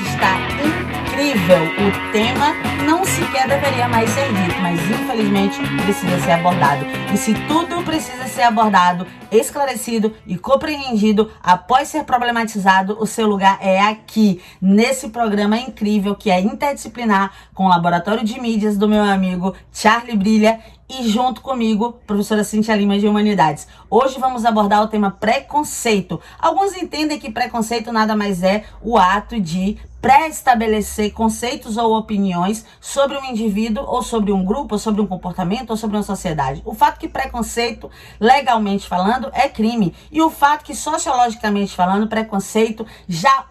está incrível. O tema não sequer deveria mais ser dito, mas infelizmente precisa ser abordado. E se tudo precisa ser abordado, esclarecido e compreendido após ser problematizado, o seu lugar é aqui, nesse programa incrível que é interdisciplinar, com o Laboratório de Mídias do meu amigo Charlie Brilha e junto comigo, professora Cintia Lima de Humanidades. Hoje vamos abordar o tema preconceito. Alguns entendem que preconceito nada mais é o ato de pré-estabelecer conceitos ou opiniões sobre um indivíduo, ou sobre um grupo, ou sobre um comportamento, ou sobre uma sociedade. O fato que preconceito, legalmente falando, é crime. E o fato que, sociologicamente falando, preconceito já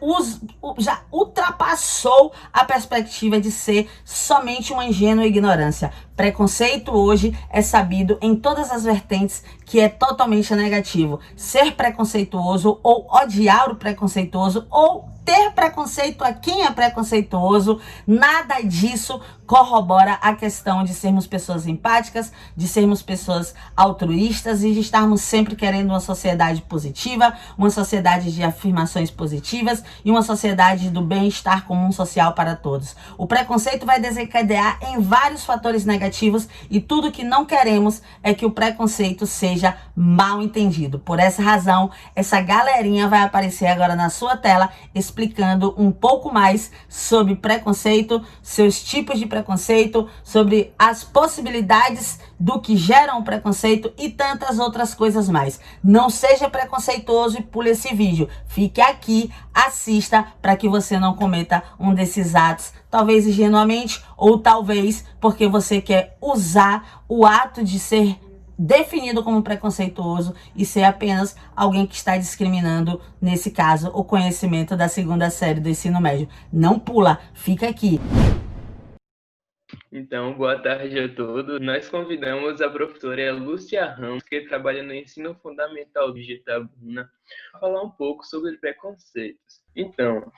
ultrapassou a perspectiva de ser somente uma ingênua ignorância. Preconceito hoje é sabido em todas as vertentes que é totalmente negativo. Ser preconceituoso ou odiar o preconceituoso ou ter preconceito a quem é preconceituoso, nada disso corrobora a questão de sermos pessoas empáticas, de sermos pessoas altruístas e de estarmos sempre querendo uma sociedade positiva, uma sociedade de afirmações positivas e uma sociedade do bem-estar comum social para todos. O preconceito vai desencadear em vários fatores negativos e tudo que não queremos é que o preconceito seja mal entendido. Por essa razão, essa galerinha vai aparecer agora na sua tela explicando um pouco mais sobre preconceito, seus tipos de preconceito, sobre as possibilidades do que geram o preconceito e tantas outras coisas mais. Não seja preconceituoso e pule esse vídeo. Fique aqui, assista para que você não cometa um desses atos, talvez ingenuamente ou talvez porque você quer usar o ato de ser definido como preconceituoso e ser apenas alguém que está discriminando, nesse caso, o conhecimento da segunda série do ensino médio. Não pula, fica aqui. Então, boa tarde a todos. Nós convidamos a professora Lúcia Ramos, que trabalha no ensino fundamental de Itabuna, para falar um pouco sobre preconceitos. Então,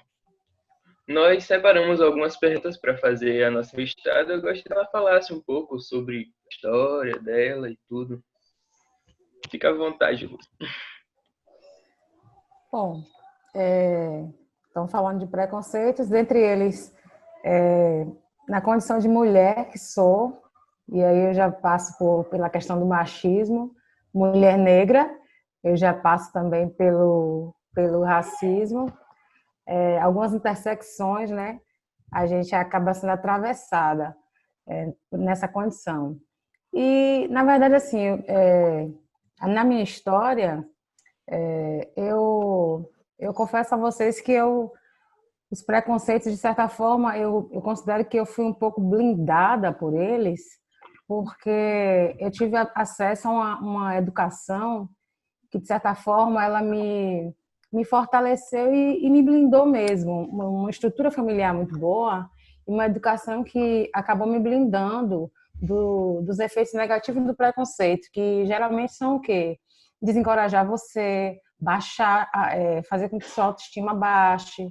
nós separamos algumas perguntas para fazer a nossa entrevistada. Eu gostaria que ela falasse um pouco sobre a história dela e tudo. Fica à vontade, Lúcia. Bom, estão falando de preconceitos, dentre eles, na condição de mulher que sou, e aí eu já passo pela questão do machismo, mulher negra, eu já passo também pelo racismo, algumas intersecções, né? A gente acaba sendo atravessada nessa condição. E, na verdade, assim, na minha história, eu confesso a vocês que os preconceitos, de certa forma, eu considero que eu fui um pouco blindada por eles, porque eu tive acesso a uma educação que, de certa forma, ela me fortaleceu e me blindou mesmo. Uma estrutura familiar muito boa e uma educação que acabou me blindando dos efeitos negativos do preconceito, que geralmente são o quê? Desencorajar você, baixar, fazer com que sua autoestima baixe,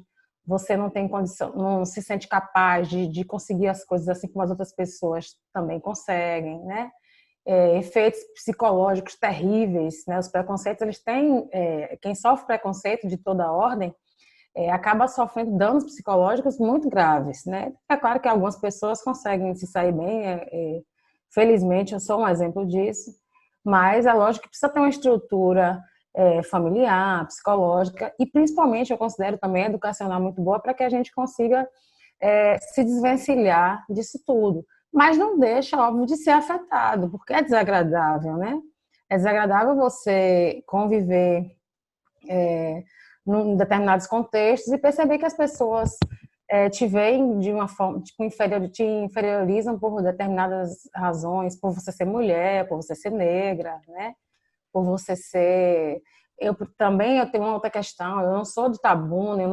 você não tem condição, não se sente capaz de conseguir as coisas assim como as outras pessoas também conseguem, né? Efeitos psicológicos terríveis, né? Os preconceitos, eles têm, quem sofre preconceito de toda ordem, acaba sofrendo danos psicológicos muito graves, né? É claro que algumas pessoas conseguem se sair bem, felizmente eu sou um exemplo disso, mas é lógico que precisa ter uma estrutura familiar, psicológica e principalmente eu considero também educacional muito boa para que a gente consiga se desvencilhar disso tudo. Mas não deixa, óbvio, de ser afetado, porque é desagradável, né? É desagradável você conviver em determinados contextos e perceber que as pessoas te veem de uma forma, tipo, te inferiorizam por determinadas razões, por você ser mulher, por você ser negra, né? Por você ser... Eu tenho uma outra questão, eu não sou de Itabuna, eu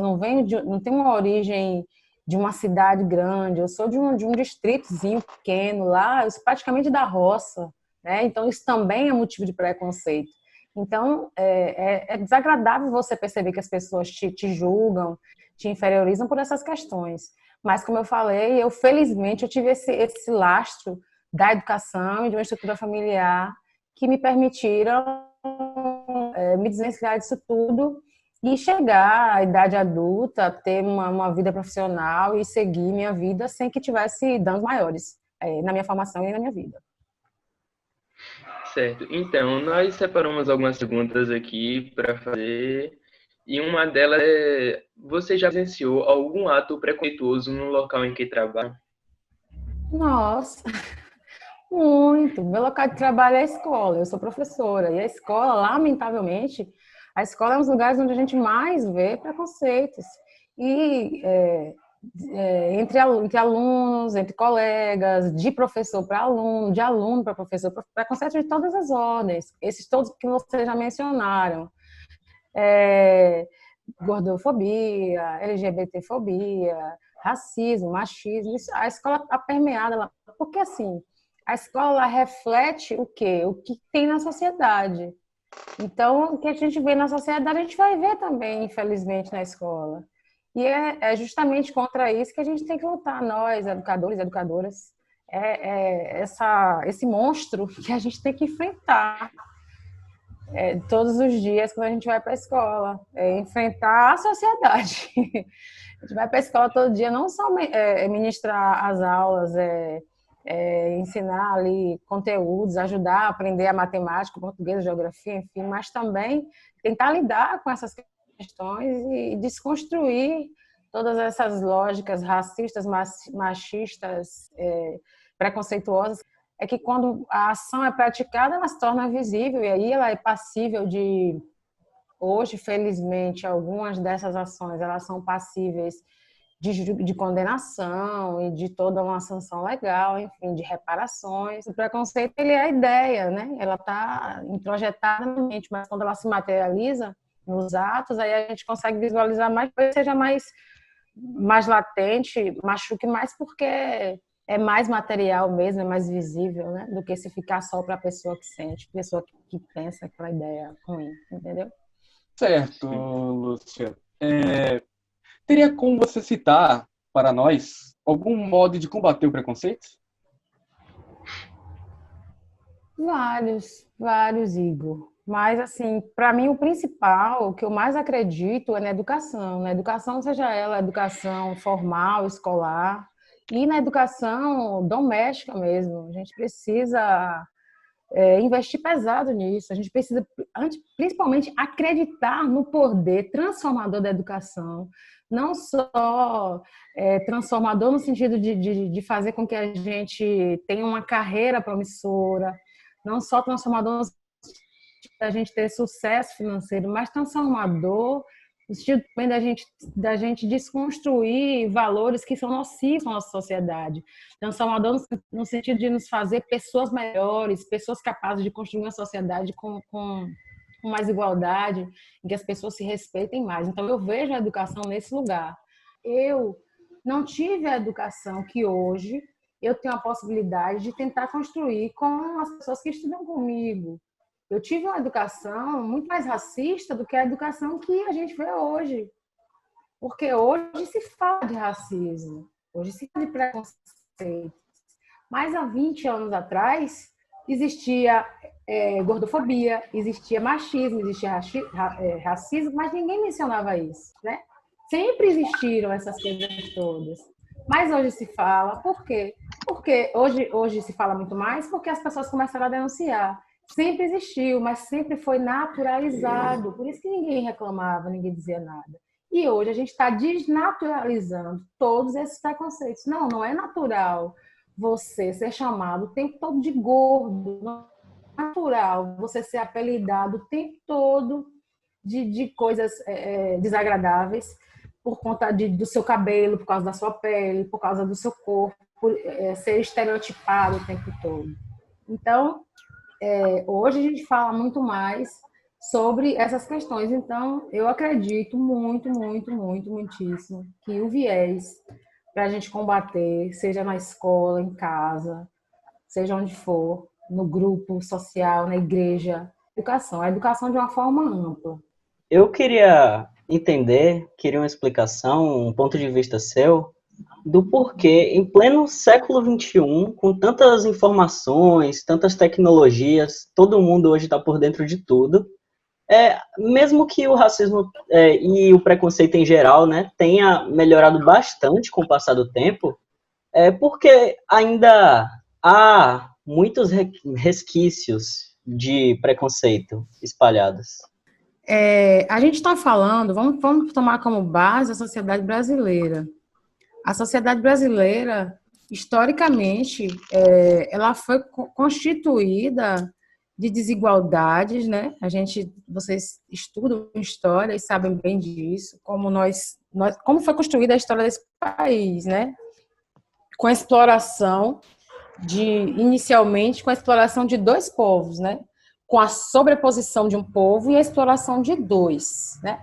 não venho não tenho uma origem de uma cidade grande, eu sou de um distritozinho pequeno lá, eu sou praticamente da roça, né? Então isso também é motivo de preconceito. Então é desagradável você perceber que as pessoas te julgam, te inferiorizam por essas questões. Mas como eu falei, felizmente eu tive esse lastro da educação e de uma estrutura familiar que me permitiram me desvencilhar disso tudo e chegar à idade adulta, ter uma vida profissional e seguir minha vida sem que tivesse danos maiores na minha formação e na minha vida. Certo. Então, nós separamos algumas perguntas aqui para fazer. E uma delas é: você já presenciou algum ato preconceituoso no local em que trabalha? Nossa, muito. Meu local de trabalho é a escola, eu sou professora. E a escola, lamentavelmente, a escola é um dos lugares onde a gente mais vê preconceitos. E entre alunos, entre colegas, de professor para aluno, de aluno para professor, preconceito de todas as ordens, esses todos que vocês já mencionaram. Gordofobia, LGBTfobia, racismo, machismo, a escola está permeada, porque assim, a escola reflete o quê? O que tem na sociedade. Então, o que a gente vê na sociedade, a gente vai ver também, infelizmente, na escola. E é justamente contra isso que a gente tem que lutar, nós, educadores e educadoras. Esse monstro que a gente tem que enfrentar todos os dias quando a gente vai para a escola. Enfrentar a sociedade. A gente vai para a escola todo dia, não só ministrar as aulas, ensinar ali conteúdos, ajudar a aprender a matemática, o português, a geografia, enfim, mas também tentar lidar com essas questões e desconstruir todas essas lógicas racistas, machistas, preconceituosas. É que quando a ação é praticada, ela se torna visível e aí ela é passível de... Hoje, felizmente, algumas dessas ações elas são passíveis de condenação e de toda uma sanção legal, enfim, de reparações. O preconceito, ele é a ideia, né? Ela está introjetada na mente, mas quando ela se materializa nos atos, aí a gente consegue visualizar mais, seja mais latente, machuque mais, porque é mais material mesmo, é mais visível, né? Do que se ficar só para a pessoa que sente, pessoa que pensa aquela ideia ruim, entendeu? Certo, Lúcia. Teria como você citar para nós algum modo de combater o preconceito? Vários, Igor. Mas, assim, para mim, o principal, o que eu mais acredito é na educação. Na educação, seja ela educação formal, escolar, e na educação doméstica mesmo. A gente precisa investir pesado nisso. A gente precisa, principalmente, acreditar no poder transformador da educação. Não só transformador no sentido de fazer com que a gente tenha uma carreira promissora, não só transformador no sentido da gente ter sucesso financeiro, mas transformador no sentido também da gente desconstruir valores que são nocivos na nossa sociedade. Transformador no sentido de nos fazer pessoas melhores, pessoas capazes de construir uma sociedade com mais igualdade, em que as pessoas se respeitem mais. Então, eu vejo a educação nesse lugar. Eu não tive a educação que hoje eu tenho a possibilidade de tentar construir com as pessoas que estudam comigo. Eu tive uma educação muito mais racista do que a educação que a gente vê hoje. Porque hoje se fala de racismo, hoje se fala de preconceito. Mas há 20 anos atrás existia gordofobia, existia machismo, existia racismo, mas ninguém mencionava isso, né? Sempre existiram essas coisas todas. Mas hoje se fala, por quê? Porque hoje se fala muito mais porque as pessoas começaram a denunciar. Sempre existiu, mas sempre foi naturalizado. Por isso que ninguém reclamava, ninguém dizia nada. E hoje a gente está desnaturalizando todos esses preconceitos. Não é natural você ser chamado o tempo todo de gordo. Não é natural você ser apelidado o tempo todo de coisas desagradáveis por conta do seu cabelo, por causa da sua pele, por causa do seu corpo, ser estereotipado o tempo todo. Então, hoje a gente fala muito mais sobre essas questões. Então, eu acredito muitíssimo que o viés para a gente combater, seja na escola, em casa, seja onde for, no grupo social, na igreja, a educação de uma forma ampla. Eu queria queria uma explicação, um ponto de vista seu, do porquê, em pleno século XXI, com tantas informações, tantas tecnologias, todo mundo hoje está por dentro de tudo, Mesmo que o racismo e o preconceito em geral, né, tenha melhorado bastante com o passar do tempo, porque ainda há muitos resquícios de preconceito espalhados. A gente está falando, vamos tomar como base a sociedade brasileira. A sociedade brasileira, historicamente, ela foi constituída de desigualdades, né? Vocês estudam história e sabem bem disso, como foi construída a história desse país, né? Com a exploração inicialmente com a exploração de dois povos, né? Com a sobreposição de um povo e a exploração de dois, né?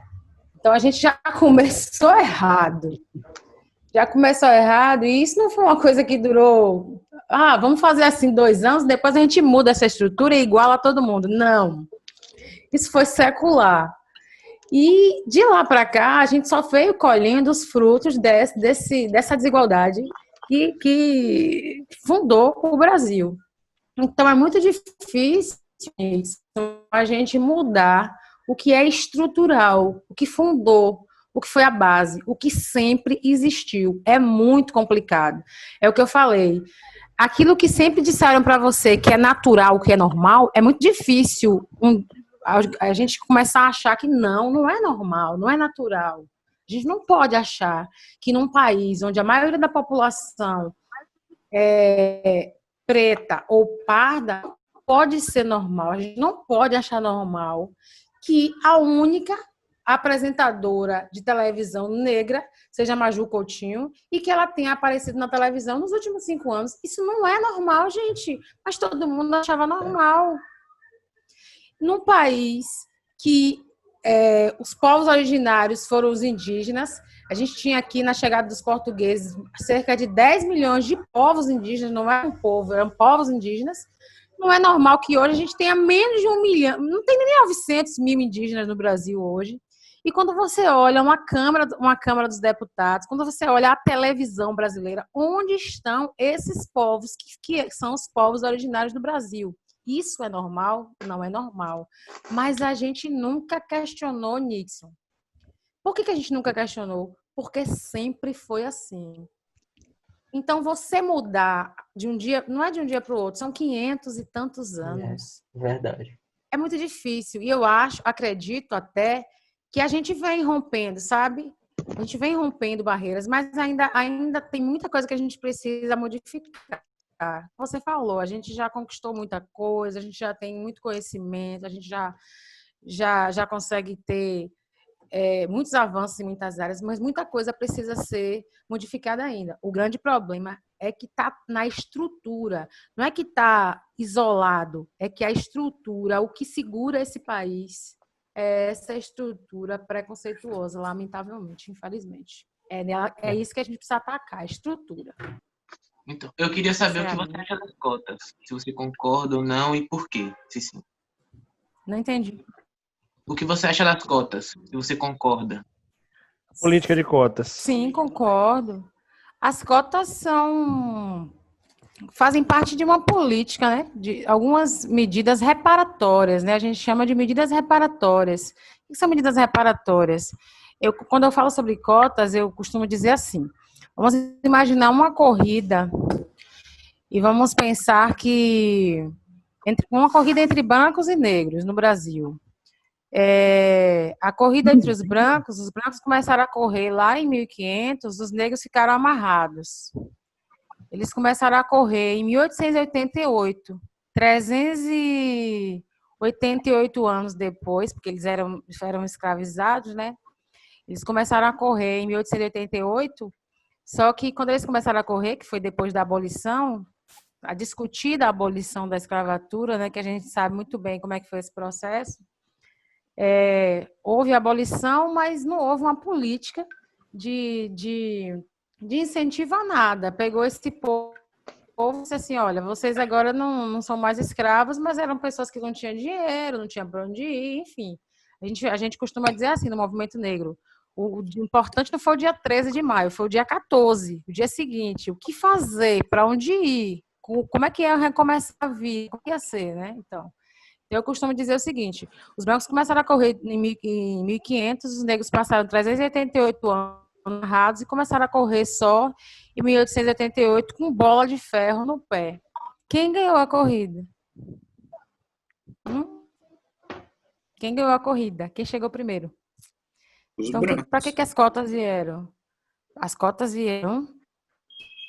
Então a gente já começou errado. E isso não foi uma coisa que durou, vamos fazer assim 2 anos, depois a gente muda essa estrutura e iguala todo mundo. Não. Isso foi secular. E de lá para cá, a gente só veio colhendo os frutos dessa desigualdade que fundou o Brasil. Então, é muito difícil a gente mudar o que é estrutural, o que fundou, o que foi a base, o que sempre existiu. É muito complicado. É o que eu falei. Aquilo que sempre disseram para você que é natural, que é normal, é muito difícil a gente começar a achar que não é normal, não é natural. A gente não pode achar que num país onde a maioria da população é preta ou parda, pode ser normal. A gente não pode achar normal que a única apresentadora de televisão negra seja Maju Coutinho e que ela tenha aparecido na televisão nos últimos 5 anos. Isso não é normal, gente. Mas todo mundo achava normal. Num país que os povos originários foram os indígenas, a gente tinha aqui, na chegada dos portugueses, cerca de 10 milhões de povos indígenas, não é um povo, eram povos indígenas. Não é normal que hoje a gente tenha menos de 1 milhão, não tem nem 900 mil indígenas no Brasil hoje. E quando você olha uma Câmara dos Deputados, quando você olha a televisão brasileira, onde estão esses povos que são os povos originários do Brasil? Isso é normal? Não é normal. Mas a gente nunca questionou, Nixon. Por que a gente nunca questionou? Porque sempre foi assim. Então, você mudar de um dia, não é de um dia para o outro, são 500 e tantos anos. Verdade. É muito difícil. E eu acredito até, que a gente vem rompendo, sabe? A gente vem rompendo barreiras, mas ainda tem muita coisa que a gente precisa modificar. Você falou, a gente já conquistou muita coisa, a gente já tem muito conhecimento, a gente já consegue ter muitos avanços em muitas áreas, mas muita coisa precisa ser modificada ainda. O grande problema é que está na estrutura, não é que está isolado, é que a estrutura, o que segura esse país é essa estrutura preconceituosa, lamentavelmente, infelizmente. É isso que a gente precisa atacar, a estrutura. Então, eu queria saber o que você acha das cotas, se você concorda ou não e por quê, se sim. Não entendi. O que você acha das cotas, se você concorda? Política de cotas. Sim, concordo. As cotas fazem parte de uma política, né? De algumas medidas reparatórias, né? A gente chama de medidas reparatórias. O que são medidas reparatórias? Quando eu falo sobre cotas, eu costumo dizer assim: vamos imaginar uma corrida e vamos pensar que uma corrida entre brancos e negros no Brasil. A corrida entre os brancos começaram a correr lá em 1500, os negros ficaram amarrados. Eles começaram a correr em 1888, 388 anos depois, porque eles eram escravizados, né? Eles começaram a correr em 1888, só que quando eles começaram a correr, que foi depois da abolição, a discutida abolição da escravatura, né, que a gente sabe muito bem como é que foi esse processo, houve abolição, mas não houve uma política de incentivo a nada. Pegou esse povo e disse assim: olha, vocês agora não são mais escravos, mas eram pessoas que não tinham dinheiro, não tinham para onde ir, enfim. A gente costuma dizer assim no movimento negro: o importante não foi o dia 13 de maio, foi o dia 14, o dia seguinte. O que fazer? Para onde ir? Como é que ia recomeçar a vida? Como ia ser, né? Eu costumo dizer o seguinte: os brancos começaram a correr em 1500, os negros passaram 388 anos amarrados e começaram a correr só em 1888 com bola de ferro no pé. Quem ganhou a corrida? Quem ganhou a corrida? Quem chegou primeiro? Os Então, brancos. para que as cotas vieram? As cotas vieram.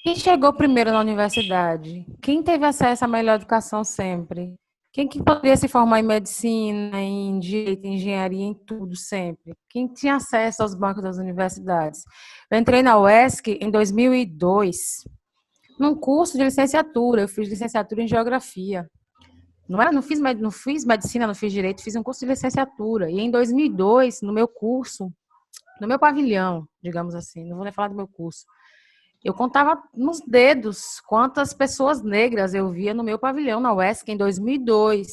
Quem chegou primeiro na universidade? Quem teve acesso à melhor educação sempre? Quem que poderia se formar em medicina, em direito, em engenharia, em tudo sempre? Quem tinha acesso aos bancos das universidades? Eu entrei na UESC em 2002, num curso de licenciatura. Eu fiz licenciatura em geografia. Não fiz medicina, não fiz direito, fiz um curso de licenciatura. E em 2002, no meu curso, no meu pavilhão, digamos assim, não vou nem falar do meu curso, eu contava nos dedos quantas pessoas negras eu via no meu pavilhão na UESC em 2002.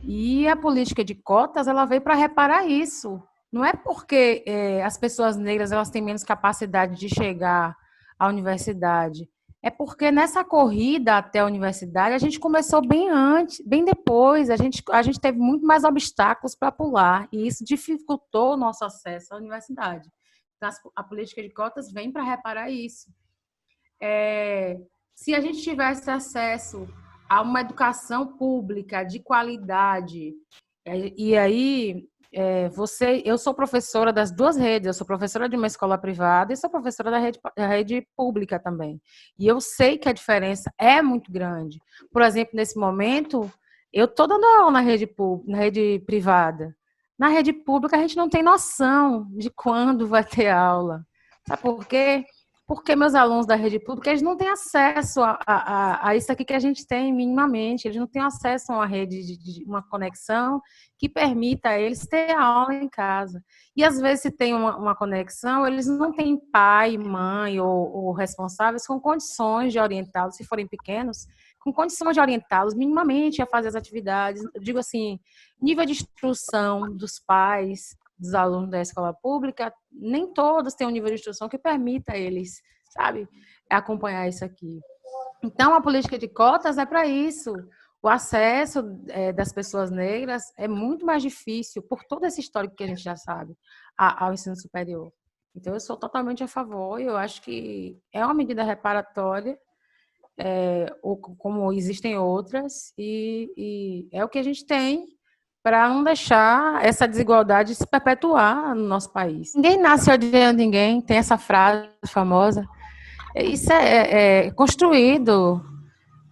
E a política de cotas, ela veio para reparar isso. Não é porque as pessoas negras elas têm menos capacidade de chegar à universidade. É porque nessa corrida até a universidade, a gente começou bem antes, bem depois. A gente teve muito mais obstáculos para pular. E isso dificultou o nosso acesso à universidade. Então, a política de cotas vem para reparar isso. Se a gente tivesse acesso a uma educação pública de qualidade, e aí eu sou professora das duas redes, eu sou professora de uma escola privada e sou professora da rede pública também. E eu sei que a diferença é muito grande. Por exemplo, nesse momento, eu estou dando aula na rede privada. Na rede pública, a gente não tem noção de quando vai ter aula. Sabe por quê? Porque meus alunos da rede pública, eles não têm acesso a isso aqui que a gente tem minimamente. Eles não têm acesso a uma rede, uma conexão que permita a eles ter aula em casa. E, às vezes, se tem uma conexão, eles não têm pai, mãe ou responsáveis com condições de orientá-los, se forem pequenos, com condições de orientá-los minimamente a fazer as atividades. Eu digo assim, nível de instrução dos pais, dos alunos da escola pública, nem todos têm um nível de instrução que permita a eles, sabe, acompanhar isso aqui. Então, a política de cotas é para isso. O acesso das pessoas negras é muito mais difícil, por todo esse histórico que a gente já sabe, ao ensino superior. Então, eu sou totalmente a favor, e eu acho que é uma medida reparatória, como existem outras, e é o que a gente tem para não deixar essa desigualdade se perpetuar no nosso país. Ninguém nasce odiando ninguém, tem essa frase famosa. Isso é construído,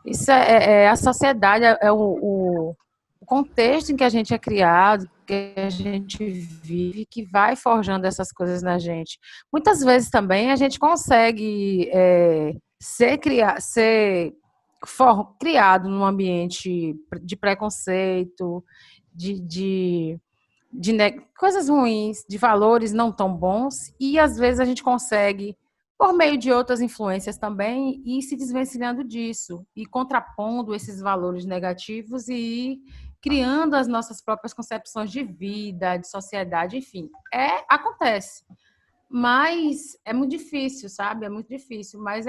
isso a sociedade, o contexto em que a gente é criado, que a gente vive, que vai forjando essas coisas na gente. Muitas vezes também a gente consegue ser criado num ambiente de preconceito, de coisas ruins, de valores não tão bons, e às vezes a gente consegue, por meio de outras influências também, ir se desvencilhando disso, e contrapondo esses valores negativos e ir criando as nossas próprias concepções de vida, de sociedade, enfim. Acontece. Mas é muito difícil, sabe? É muito difícil. Mas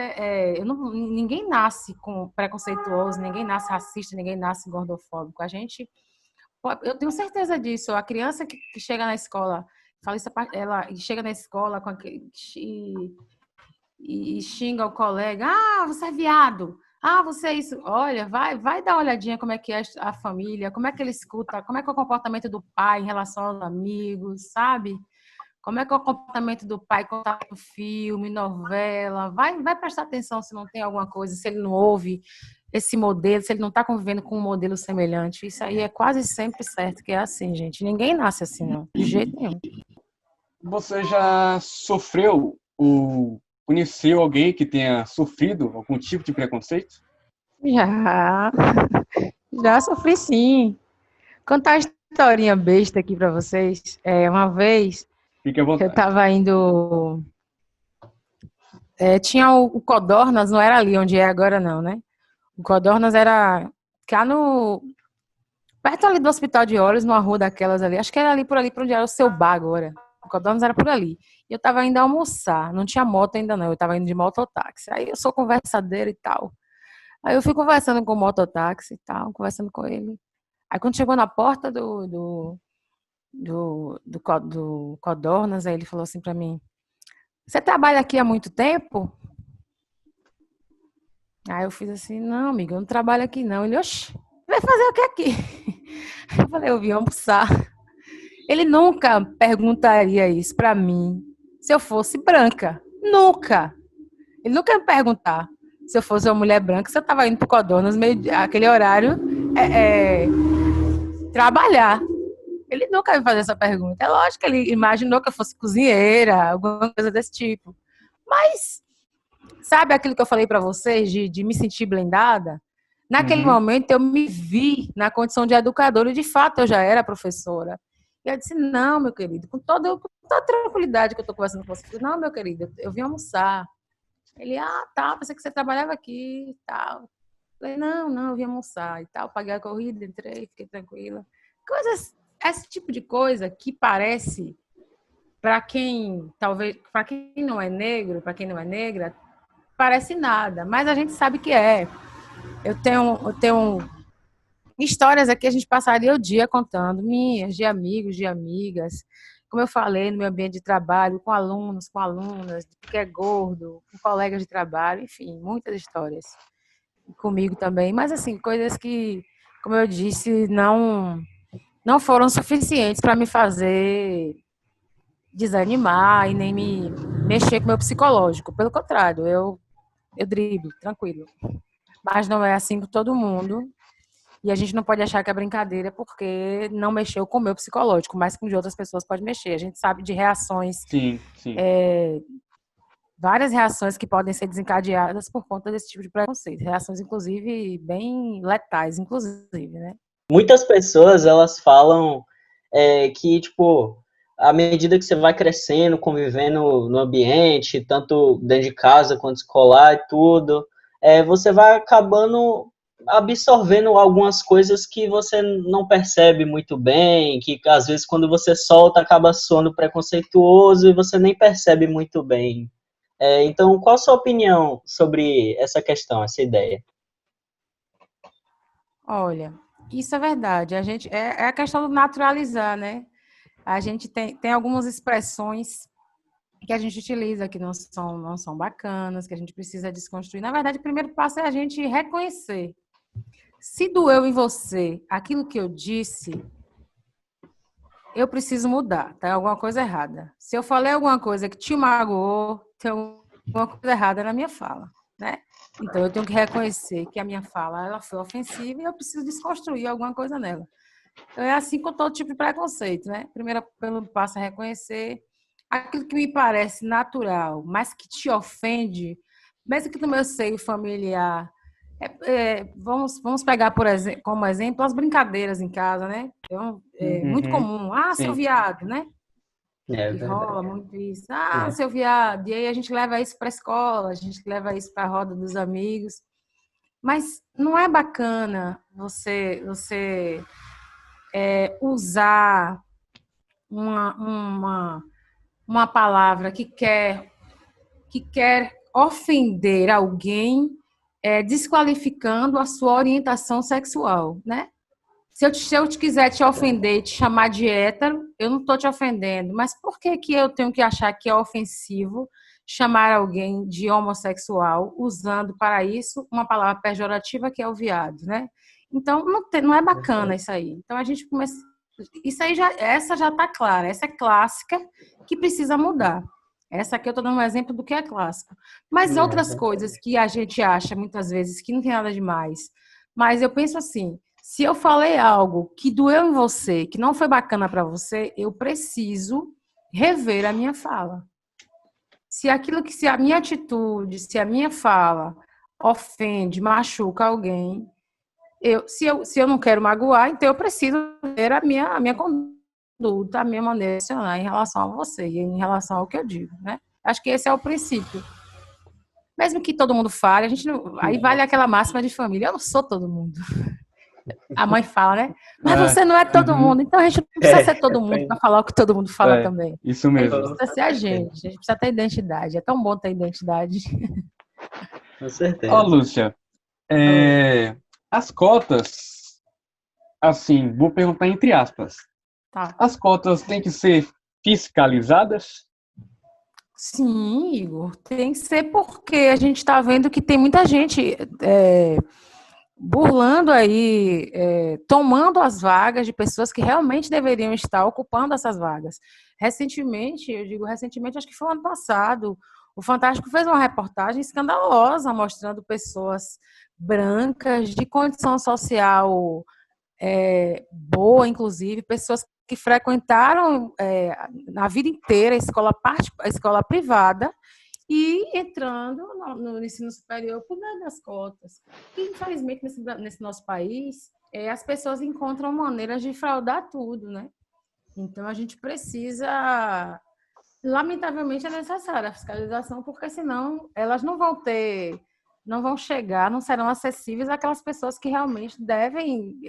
ninguém nasce com preconceituoso, ninguém nasce racista, ninguém nasce gordofóbico. Eu tenho certeza disso. A criança que chega na escola, ela chega na escola e xinga o colega. Ah, você é viado. Ah, você é isso. Olha, vai dar uma olhadinha como é que é a família, como é que ele escuta, como é que é o comportamento do pai em relação aos amigos, sabe? Como é que é o comportamento do pai quando está no filme, novela. Vai prestar atenção se não tem alguma coisa, se ele não ouve esse modelo, se ele não está convivendo com um modelo semelhante. Isso aí é quase sempre certo que é assim, gente. Ninguém nasce assim, não. De jeito nenhum. Você já sofreu ou conheceu alguém que tenha sofrido algum tipo de preconceito? Já sofri sim. Contar uma historinha besta aqui para vocês. Uma vez, Fique à vontade. eu estava indo... tinha o Codornas, não era ali onde é agora não, né? O Codornas era cá perto ali do Hospital de Olhos, numa rua daquelas ali. Acho que era ali por onde era o Seu Bar agora. O Codornas era por ali. E eu estava indo almoçar. Não tinha moto ainda não. Eu estava indo de mototáxi. Aí eu sou conversadeira e tal. Aí eu fui conversando com o mototáxi e tal, conversando com ele. Aí quando chegou na porta do Codornas, aí ele falou assim pra mim, você trabalha aqui há muito tempo? Aí eu fiz assim, não, amigo, eu não trabalho aqui não. Ele, oxe, vai fazer o que aqui? Eu falei, eu vim almoçar. Ele nunca perguntaria isso pra mim se eu fosse branca. Nunca. Ele nunca ia me perguntar se eu fosse uma mulher branca, se eu estava indo pro Codornas, aquele horário, trabalhar. Ele nunca ia me fazer essa pergunta. É lógico que ele imaginou que eu fosse cozinheira, alguma coisa desse tipo. Mas, sabe aquilo que eu falei pra vocês, de me sentir blindada? Naquele momento, eu me vi na condição de educadora, e de fato eu já era professora. E eu disse, não, meu querido, com toda a tranquilidade que eu estou conversando com você, eu disse, não, meu querido, eu vim almoçar. Ele, tá, pensei que você trabalhava aqui e tal. Eu falei, não, eu vim almoçar e tal. Paguei a corrida, entrei, fiquei tranquila. Coisas, esse tipo de coisa que parece, para quem não é negro, para quem não é negra, parece nada, mas a gente sabe que é. Eu tenho histórias aqui, a gente passaria o dia contando, minhas, de amigos, de amigas, como eu falei, no meu ambiente de trabalho, com alunos, com alunas, que é gordo, com colegas de trabalho, enfim, muitas histórias. Comigo também, mas assim, coisas que, como eu disse, não foram suficientes para me fazer desanimar e nem me mexer com o meu psicológico. Pelo contrário, eu driblo, tranquilo. Mas não é assim com todo mundo. E a gente não pode achar que é brincadeira porque não mexeu com o meu psicológico, mas com de outras pessoas pode mexer. A gente sabe de reações, Sim. várias reações que podem ser desencadeadas por conta desse tipo de preconceito. Reações, inclusive, bem letais, inclusive, né? Muitas pessoas, elas falam que, tipo, à medida que você vai crescendo, convivendo no ambiente, tanto dentro de casa quanto escolar e tudo, você vai acabando absorvendo algumas coisas que você não percebe muito bem, que às vezes quando você solta acaba soando preconceituoso e você nem percebe muito bem. Então, qual a sua opinião sobre essa questão, essa ideia? Olha, isso é verdade. A gente é a questão do naturalizar, né? A gente tem algumas expressões que a gente utiliza que não são bacanas, que a gente precisa desconstruir. Na verdade, o primeiro passo é a gente reconhecer. Se doeu em você aquilo que eu disse, eu preciso mudar, tá? Alguma coisa errada. Se eu falei alguma coisa que te magoou, tem alguma coisa errada na minha fala, né? Então, eu tenho que reconhecer que a minha fala ela foi ofensiva e eu preciso desconstruir alguma coisa nela. Então, é assim com todo tipo de preconceito, né? Primeiro passo é reconhecer aquilo que me parece natural, mas que te ofende, mesmo que no meu seio familiar. Vamos pegar como exemplo as brincadeiras em casa, né? Então, é muito comum. Seu Sim. viado, né? É E verdade. rola muito isso. É. Seu viado. E aí a gente leva isso para a escola, a gente leva isso para a roda dos amigos. Mas não é bacana você usar uma palavra que quer ofender alguém, desqualificando a sua orientação sexual, né? Se eu quiser te ofender e te chamar de hétero, eu não estou te ofendendo. Mas por que eu tenho que achar que é ofensivo chamar alguém de homossexual usando para isso uma palavra pejorativa que é o viado, né? Então, não é bacana isso aí. Então, a gente começa... Essa já está clara. Essa é clássica que precisa mudar. Essa aqui eu estou dando um exemplo do que é clássico. Mas outras coisas que a gente acha, muitas vezes, que não tem nada demais. Mas eu penso assim... Se eu falei algo que doeu em você, que não foi bacana para você, eu preciso rever a minha fala. Se a minha atitude, se a minha fala ofende, machuca alguém, se eu não quero magoar, então eu preciso ver a minha conduta, a minha maneira de funcionar em relação a você e em relação ao que eu digo, né? Acho que esse é o princípio. Mesmo que todo mundo fale, aí vale aquela máxima de família. Eu não sou todo mundo. A mãe fala, né? Mas você não é todo mundo, então a gente não precisa ser todo mundo para falar o que todo mundo fala também. Isso mesmo. A gente precisa ser a gente precisa ter identidade. É tão bom ter identidade. Com certeza. Ó, Lúcia, As cotas, assim, vou perguntar entre aspas. Tá. As cotas têm que ser fiscalizadas? Sim, Igor, tem que ser porque a gente está vendo que tem muita gente burlando aí, tomando as vagas de pessoas que realmente deveriam estar ocupando essas vagas. Recentemente, acho que foi o ano passado, o Fantástico fez uma reportagem escandalosa mostrando pessoas brancas, de condição social boa, inclusive, pessoas que frequentaram a vida inteira a escola privada e entrando no ensino superior por meio das cotas. E, infelizmente, nesse nosso país, as pessoas encontram maneiras de fraudar tudo, né? Então, a gente precisa... Lamentavelmente, é necessária a fiscalização, porque senão elas não vão chegar, não serão acessíveis àquelas pessoas que realmente devem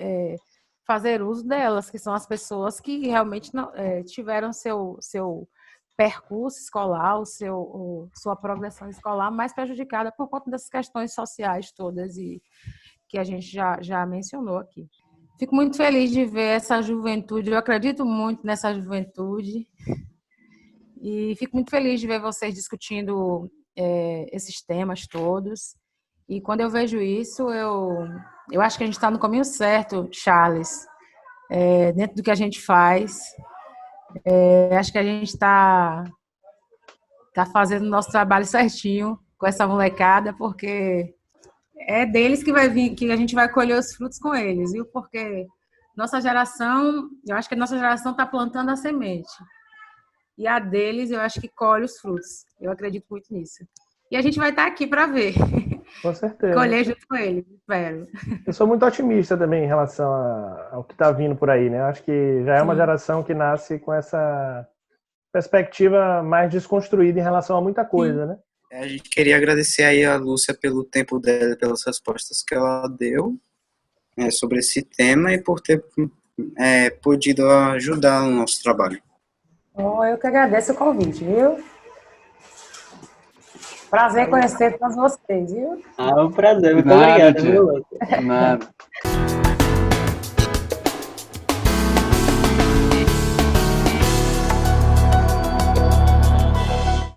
fazer uso delas, que são as pessoas que realmente não, tiveram seu percurso escolar, sua progressão escolar mais prejudicada por conta dessas questões sociais todas e que a gente já mencionou aqui. Fico muito feliz de ver essa juventude, eu acredito muito nessa juventude e fico muito feliz de ver vocês discutindo esses temas todos. E quando eu vejo isso, eu acho que a gente está no caminho certo, Charles, dentro do que a gente faz. Acho que a gente está fazendo o nosso trabalho certinho com essa molecada, porque é deles que vai vir, que a gente vai colher os frutos com eles, viu? Porque eu acho que a nossa geração está plantando a semente. E a deles, eu acho que colhe os frutos. Eu acredito muito nisso. E a gente vai estar aqui para ver. Com certeza. Colher junto com eles, espero. Eu sou muito otimista também em relação ao que está vindo por aí, né? Eu acho que já é uma geração que nasce com essa perspectiva mais desconstruída em relação a muita coisa, né? A gente queria agradecer aí a Lúcia pelo tempo dela, pelas respostas que ela deu sobre esse tema e por ter podido ajudar no nosso trabalho. Eu que agradeço o convite, viu? Prazer conhecer todos vocês, viu? Um prazer. Muito Nada, obrigado, tia. viu, Lúcia? Nada.